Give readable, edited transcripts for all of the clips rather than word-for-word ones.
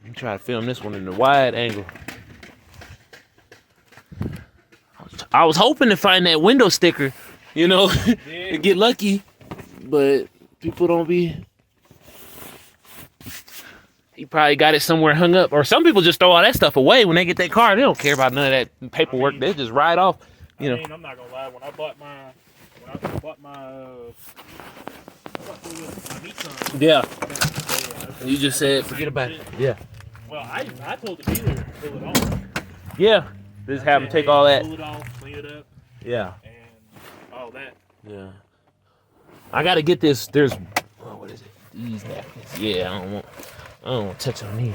I'm trying to film this one in the wide angle. I was hoping to find that window sticker, you know, and get lucky, but people don't be. He probably got it somewhere hung up, or some people just throw all that stuff away when they get their car. They don't care about none of that paperwork. They just ride off, you know. I mean, I'm not gonna lie. When I bought my Nissan. Yeah. You just said forget about it. Yeah. Well, I told the dealer to pull it off. Yeah. Just have them take all that. Pull it off, clean it up. Yeah. And all that. Yeah. I gotta get this. There's what is it? These napkins. Yeah. I don't want to touch on these.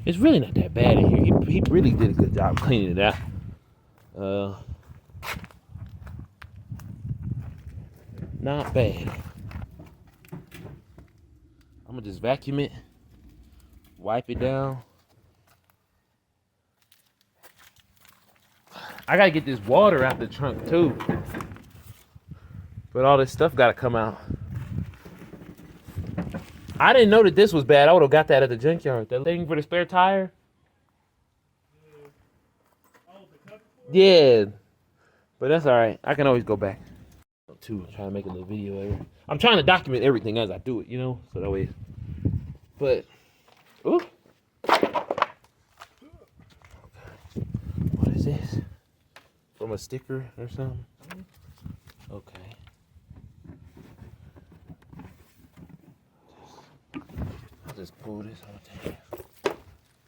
It's really not that bad in here. He really did a good job cleaning it out. Not bad. I'm gonna just vacuum it, wipe it down. I gotta get this water out the trunk too. But all this stuff gotta come out. I didn't know that this was bad. I would have got that at the junkyard. That thing for the spare tire. Yeah. But that's all right. I can always go back. Too, I'm trying to make a little video. I'm trying to document everything as I do it, you know, so that way. But, ooh. What is this? From a sticker or something? Okay. I'll just pull this out.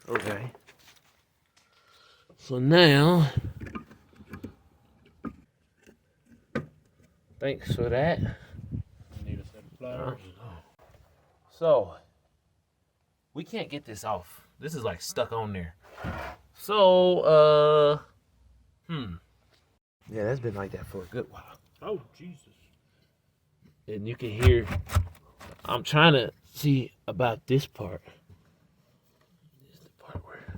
Okay. So now, thanks for that. I need a set of pliers. So, we can't get this off. This is like stuck on there. So, yeah, that's been like that for a good while. Oh, Jesus. And you can hear, I'm trying to see about this part. This is the part where,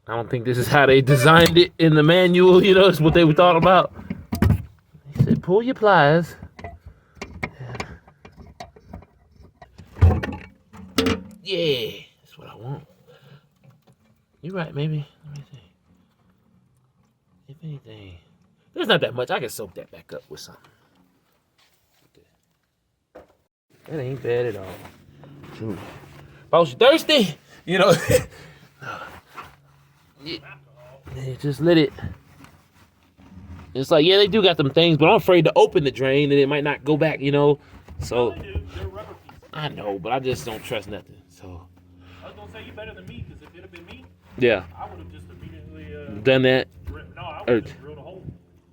I don't think this is how they designed it in the manual, you know, it's what they were thought about. He said, pull your pliers. Yeah, that's what I want. You're right, maybe. Let me see. If anything, there's not that much. I can soak that back up with something. That ain't bad at all. True. If I was thirsty, you know. Yeah, just let it. It's like, yeah, they do got them things, but I'm afraid to open the drain and it might not go back, you know. So I know, but I just don't trust nothing. So I was gonna say you better than me, because if it had been me, yeah, I would have just immediately done that. No, I would have just drilled a hole.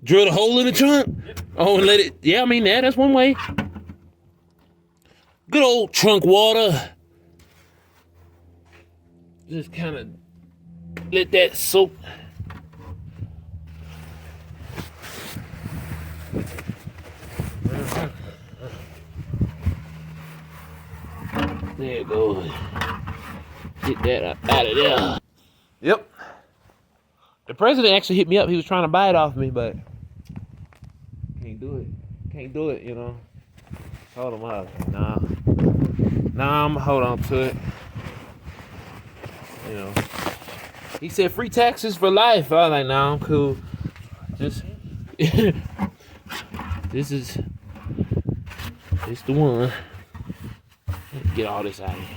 Drilled a hole in the trunk? Yep. Oh, and let it. Yeah, I mean, that's one way. Good old trunk water. Just kind of let that soak. There it goes. Get that out of there. Yep. The president actually hit me up. He was trying to buy it off me, but can't do it. Can't do it, you know. Hold him up. Nah, I'm gonna hold on to it. You know. He said free taxes for life. I was like, nah, I'm cool. Just it's the one. Get all this out of here.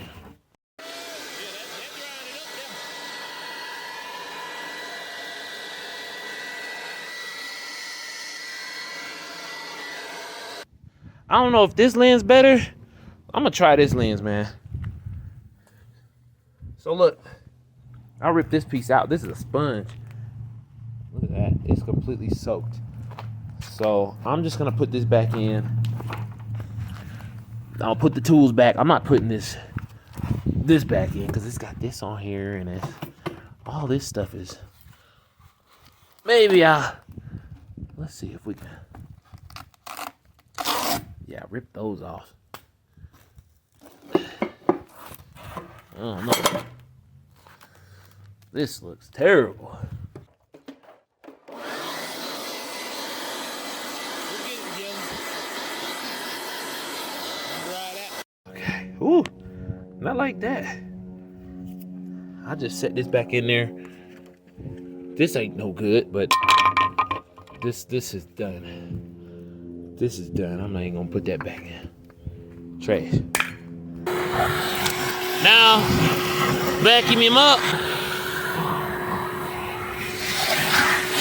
I don't know if this lens better. I'm gonna try this lens, man. So look, I'll rip this piece out. This is a sponge. Look at that. It's completely soaked. So I'm just gonna put this back in. I'll put the tools back. I'm not putting this back in because it's got this on here and it's all this stuff is. Maybe let's see if we can. Yeah, rip those off. I don't know. This looks terrible. And I like that. I'll just set this back in there. This ain't no good, but this is done. This is done. I'm not even gonna put that back in. Trash. Now, vacuum him up.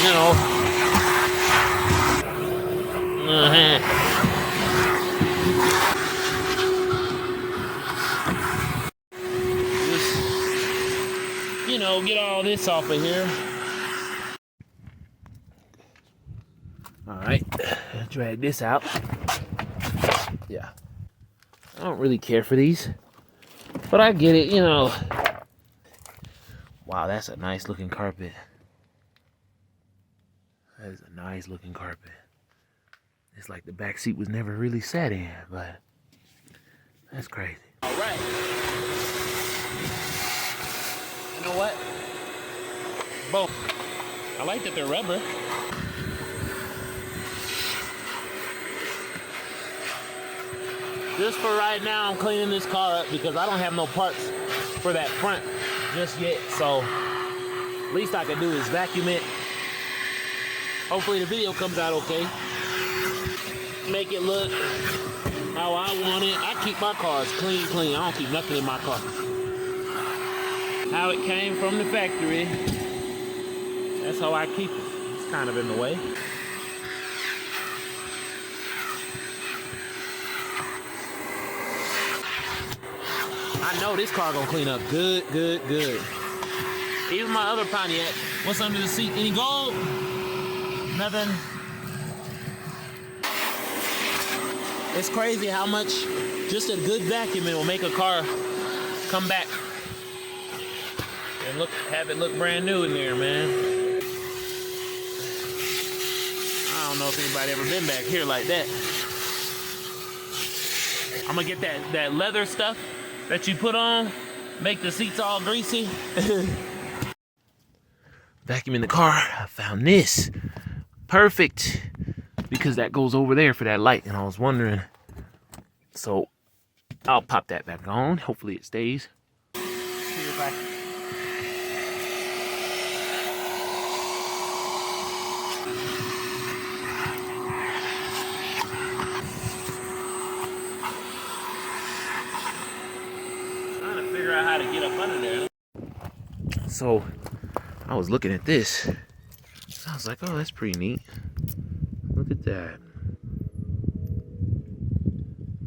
You know. Just, you know, get all this off of here. All right, drag this out. Yeah, I don't really care for these, but I get it, you know. Wow, that's a nice looking carpet. That is a nice looking carpet. It's like the back seat was never really sat in, but that's crazy. All right. You know what? Boom. I like that they're rubber. Just for right now, I'm cleaning this car up because I don't have no parts for that front just yet. So least I can do is vacuum it. Hopefully the video comes out okay. Make it look how I want it. I keep my cars clean. I don't keep nothing in my car. How it came from the factory. That's how I keep it. It's kind of in the way. I know this car gonna clean up good. Even my other Pontiac. What's under the seat? Any gold? Nothing. It's crazy how much just a good vacuuming will make a car come back and have it look brand new in there, man. I don't know if anybody ever been back here like that. I'm gonna get that leather stuff that you put on, make the seats all greasy. Vacuuming the car, I found this. Perfect. Because that goes over there for that light, and I was wondering. So I'll pop that back on. Hopefully it stays. See if I trying to figure out how to get up under there. So I was looking at this. I was like, oh, that's pretty neat. Look at that.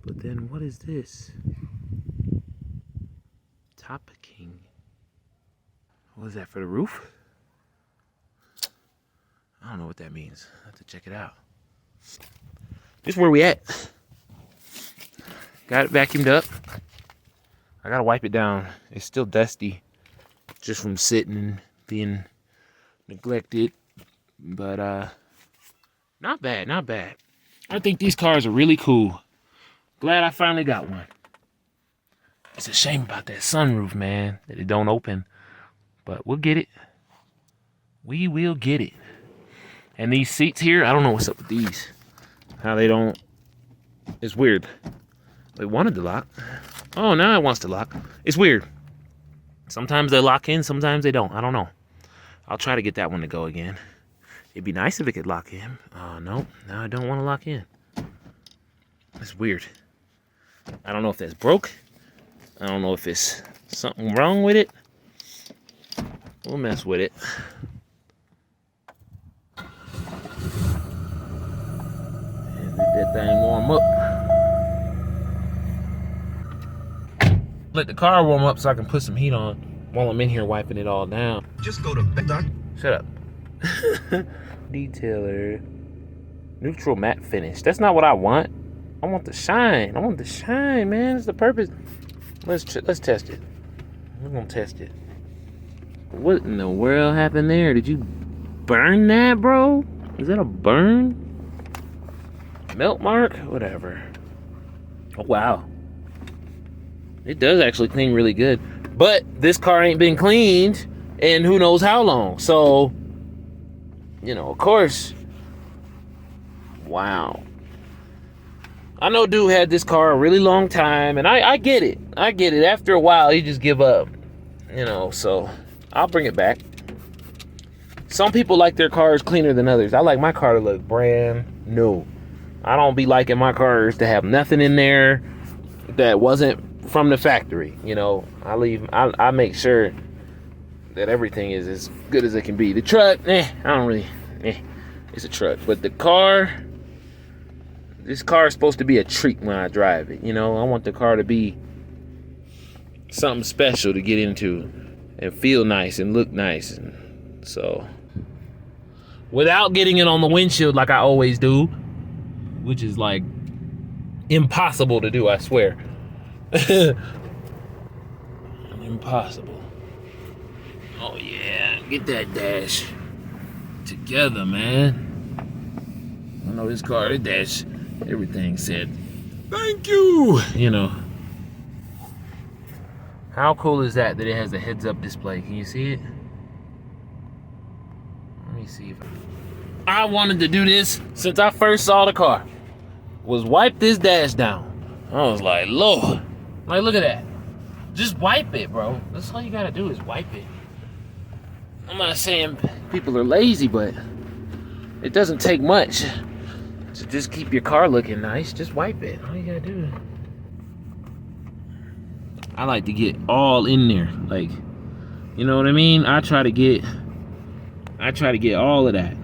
But then what is this? Top King. What is that, for the roof? I don't know what that means. I have to check it out. This is where we at. Got it vacuumed up. I gotta wipe it down. It's still dusty. Just from sitting and being neglected. But not bad. I think these cars are really cool. Glad I finally got one. It's a shame about that sunroof, man, that it don't open. But we'll get it. We will get it. And these seats here, I don't know what's up with these. How they don't. It's weird. They wanted to lock. Oh, now it wants to lock. It's weird. Sometimes they lock in, sometimes they don't. I don't know. I'll try to get that one to go again. It'd be nice if it could lock in. Oh, no. No, I don't want to lock in. That's weird. I don't know if that's broke. I don't know if it's something wrong with it. We'll mess with it. And let that thing warm up. Let the car warm up so I can put some heat on while I'm in here wiping it all down. Just go to bed. Shut up. Detailer. Neutral matte finish. That's not what I want. I want the shine. I want the shine, man. That's the purpose. Let's test it. We're gonna test it. What in the world happened there? Did you burn that, bro? Is that a burn? Melt mark? Whatever. Oh, wow. It does actually clean really good. But this car ain't been cleaned in who knows how long. So, you know, of course. Wow. I know dude had this car a really long time, and I get it. I get it. After a while, you just give up, you know. So I'll bring it back. Some people like their cars cleaner than others. I like my car to look brand new. I don't be liking my cars to have nothing in there that wasn't from the factory. You know, I make sure that everything is as good as it can be. The truck, I don't really, it's a truck. But the car, this car is supposed to be a treat when I drive it. You know, I want the car to be something special to get into and feel nice and look nice. And so, without getting it on the windshield like I always do, which is like impossible to do, I swear. Impossible. Oh yeah, get that dash together, man. I know this car, the dash, everything said, thank you, you know. How cool is that it has a heads-up display? Can you see it? Let me see if I wanted to do this since I first saw the car. Was wipe this dash down. I was like, Lord. Like, look at that. Just wipe it, bro. That's all you gotta do is wipe it. I'm not saying people are lazy, but it doesn't take much to just keep your car looking nice. Just wipe it. All you gotta do. I like to get all in there. Like, you know what I mean? I try to get all of that.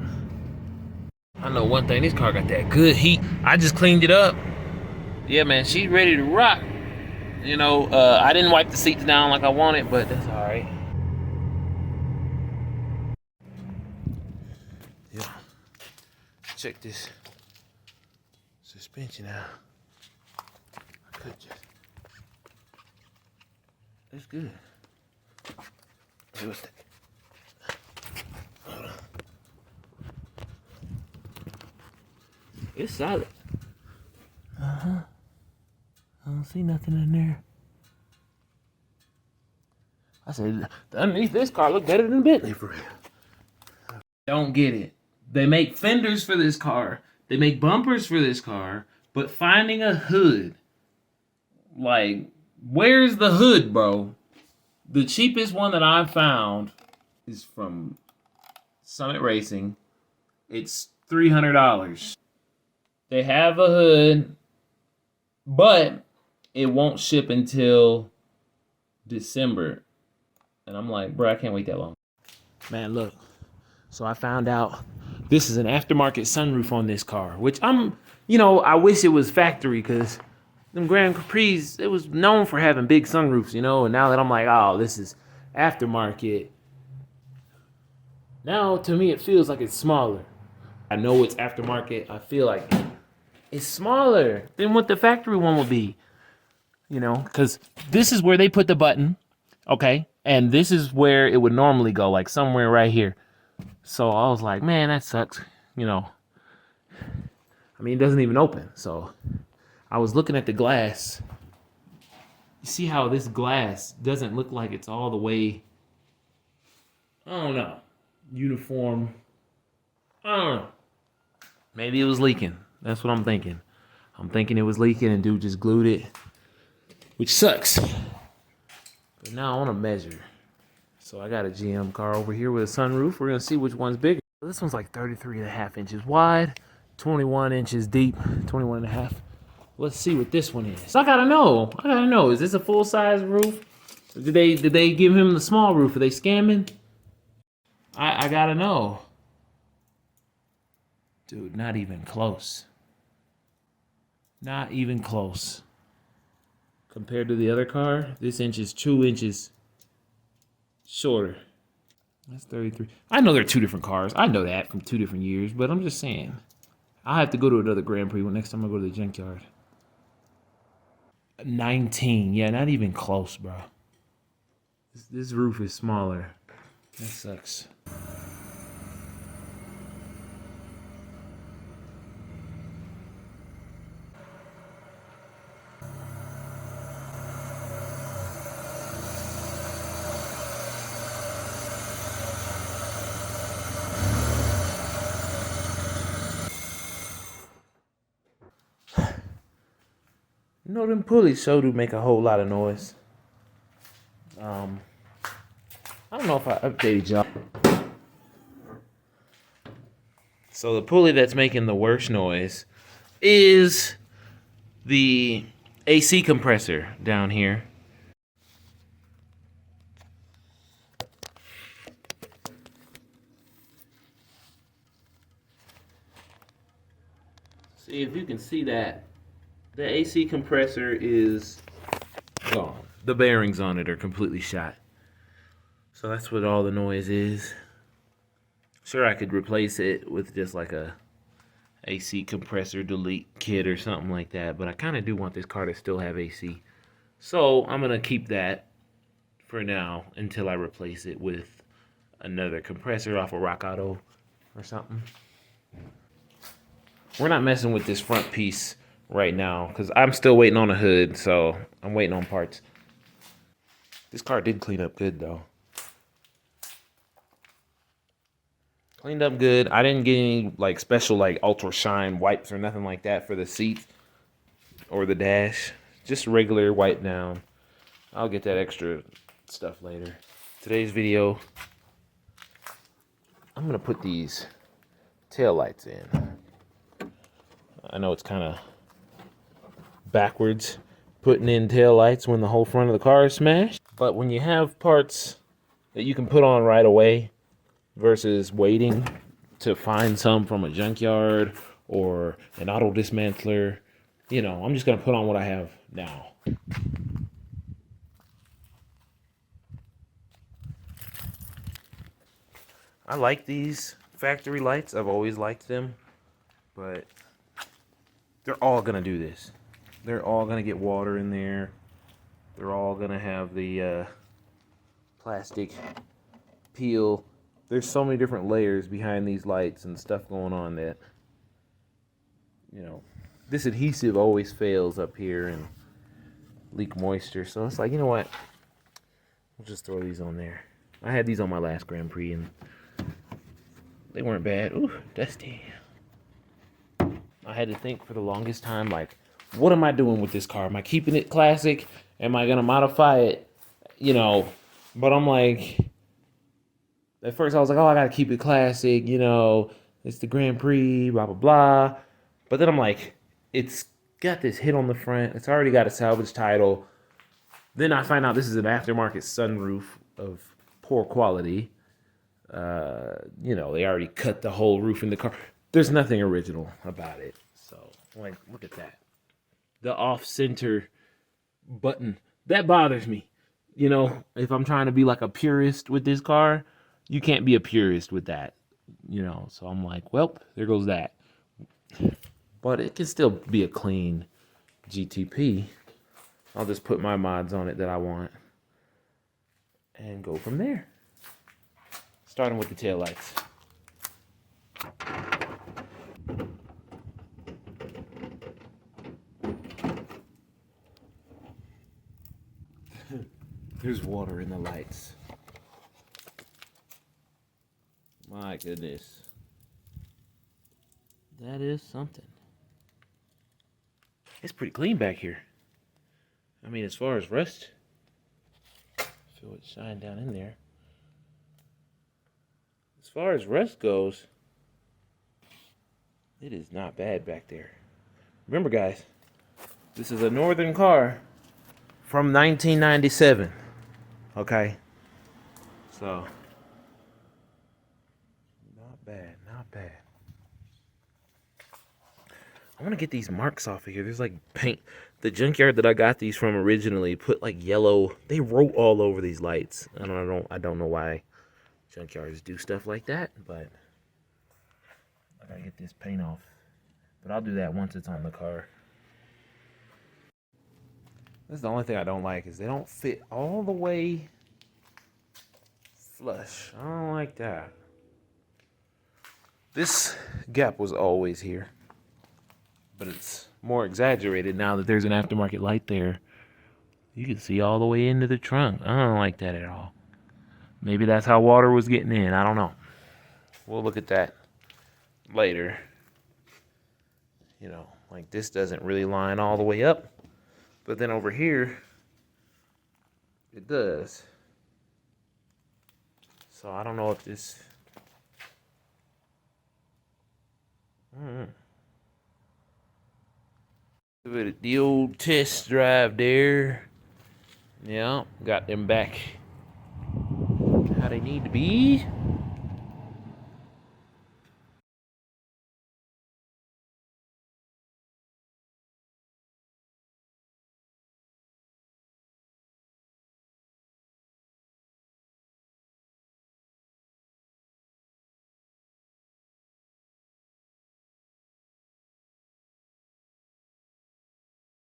I know one thing, this car got that good heat. I just cleaned it up. Yeah, man, she's ready to rock. You know, I didn't wipe the seats down like I wanted, but that's all right. Yeah. Check this suspension out. I could just. That's good. Hey, what's that? Hold on. It's solid. Uh-huh. I don't see nothing in there. I said, the underneath this car look better than Bentley for real. Don't get it. They make fenders for this car. They make bumpers for this car. But finding a hood, like, where's the hood, bro? The cheapest one that I found is from Summit Racing. It's $300. They have a hood, but it won't ship until December. And I'm like, bro, I can't wait that long. Man, look. So I found out this is an aftermarket sunroof on this car, which I wish it was factory, because them Grand Capri's, it was known for having big sunroofs, you know, and now that I'm like, oh, this is aftermarket, now to me it feels like it's smaller. I know it's aftermarket. I feel like it's smaller than what the factory one would be, you know, because this is where they put the button, okay, and this is where it would normally go, like somewhere right here. So I was like, man, that sucks, you know. I mean, it doesn't even open, so I was looking at the glass. You see how this glass doesn't look like it's all the way, I don't know, uniform. I don't know. Maybe it was leaking. That's what I'm thinking. I'm thinking it was leaking and dude just glued it, which sucks. But now I want to measure. So I got a GM car over here with a sunroof. We're going to see which one's bigger. This one's like 33.5 inches wide, 21 inches deep, 21 and a half. Let's see what this one is. I gotta know. Is this a full-size roof? Did they give him the small roof? Are they scamming? I gotta know. Dude, not even close. Not even close. Compared to the other car, this inch is 2 inches shorter. That's 33. I know they're two different cars. I know that from 2 different years, but I'm just saying. I'll have to go to another Grand Prix next time I go to the junkyard. 19. Yeah, not even close, bro. This roof is smaller. That sucks. know, them pulleys sure do make a whole lot of noise. I don't know if I updated y'all. So the pulley that's making the worst noise is the AC compressor down here. See if you can see that. The AC compressor is gone. The bearings on it are completely shot. So that's what all the noise is. Sure, I could replace it with just like a AC compressor delete kit or something like that, but I kind of do want this car to still have AC. So I'm gonna keep that for now until I replace it with another compressor off of Rock Auto or something. We're not messing with this front piece right now because I'm still waiting on a hood, so I'm waiting on parts. This car did clean up good though. Cleaned up good. I didn't get any like special like ultra shine wipes or nothing like that for the seat or the dash. Just regular wipe down. I'll get that extra stuff later. Today's video, I'm gonna put these tail lights in. I know it's kind of backwards putting in tail lights when the whole front of the car is smashed, but when you have parts that you can put on right away versus waiting to find some from a junkyard or an auto dismantler, you know, I'm just gonna put on what I have now. I like these factory lights. I've always liked them, but they're all gonna do this. They're all gonna get water in there. They're all gonna have the plastic peel. There's so many different layers behind these lights and stuff going on that, you know, this adhesive always fails up here and leak moisture. So it's like, you know what? We'll just throw these on there. I had these on my last Grand Prix and they weren't bad. Ooh, dusty. I had to think for the longest time, like, what am I doing with this car? Am I keeping it classic? Am I gonna modify it? You know, but I'm like, at first I was like, oh, I gotta keep it classic, you know, it's the Grand Prix, blah, blah, blah. But then I'm like, it's got this hit on the front. It's already got a salvage title. Then I find out this is an aftermarket sunroof of poor quality. You know, they already cut the whole roof in the car. There's nothing original about it. So, like, look at that. The off-center button. That bothers me. You know, if I'm trying to be like a purist with this car, you can't be a purist with that. You know, so I'm like, well, there goes that. But it can still be a clean GTP. I'll just put my mods on it that I want and go from there. Starting with the taillights. There's water in the lights. My goodness. That is something. It's pretty clean back here. I mean, as far as rust, feel it shine down in there. As far as rust goes, it is not bad back there. Remember, guys, this is a Northern car from 1997. Okay? So, not bad, not bad. I want to get these marks off of here. There's like paint. The junkyard that I got these from originally put like yellow. They wrote all over these lights. I don't know why junkyards do stuff like that, but I gotta get this paint off. But I'll do that once it's on the car. That's the only thing I don't like is they don't fit all the way flush. I don't like that. This gap was always here, but it's more exaggerated now that there's an aftermarket light there. You can see all the way into the trunk. I don't like that at all. Maybe that's how water was getting in. I don't know. We'll look at that later. You know, like this doesn't really line all the way up. But then over here, it does. So I don't know if this... The old test drive there. Yeah, got them back how they need to be.